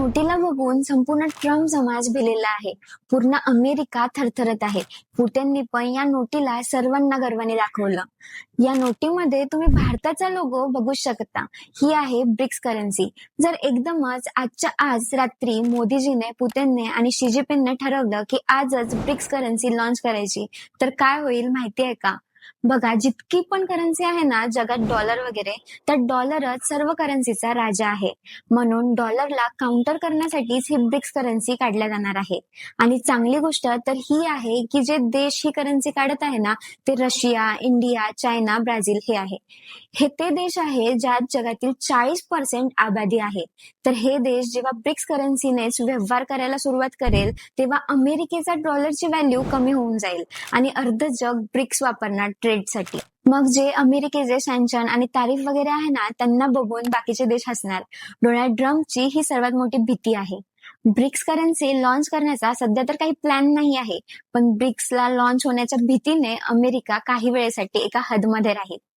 नोटीला बघून संपूर्ण ट्रम्प समाज भिलेला आहे. पूर्ण अमेरिका थरथरत आहे. पुटिननी पण या नोटीला सर्वांना गर्वाने दाखवलं. या नोटीमध्ये तुम्ही भारताचा लोगो बघू शकता. ही आहे ब्रिक्स करन्सी. जर एकदमच आजच्या आज रात्री मोदीजीने, पुतिनने आणि शी जिनपिंगने ठरवलं की आजच ब्रिक्स करन्सी लॉन्च करायची, तर काय होईल माहिती आहे का? बघा, जितकी पण करन्सी आहे ना जगात, डॉलर वगैरे, तर डॉलरच सर्व करन्सीचा राजा आहे. म्हणून डॉलरला काउंटर करण्यासाठीच ही ब्रिक्स करन्सी काढल्या जाणार आहे. आणि चांगली गोष्ट तर ही आहे की जे देश ही करन्सी काढत आहे ना, ते रशिया, इंडिया, चायना, ब्राझील हे आहे. हे ते देश आहे ज्यात जगातील 40% आबादी आहे. तर हे देश जेव्हा ब्रिक्स करन्सीनेच व्यवहार करायला सुरुवात करेल, तेव्हा अमेरिकेचा डॉलरची व्हॅल्यू कमी होऊन जाईल आणि अर्ध जग ब्रिक्स वापरणार ट्रेडसाठी. मग जे अमेरिकेचे सँक्शन आणि तारीफ वगैरे आहे ना, त्यांना बघून बाकीचे देश हसणार. डोनाल्ड ट्रम्पची ही सर्वात मोठी भीती आहे. ब्रिक्स करन्सी लॉन्च करण्याचा सध्या तर काही प्लॅन नाही आहे, पण ब्रिक्सला लॉन्च होण्याच्या भीतीने अमेरिका काही वेळेसाठी एका हदमध्ये राहील.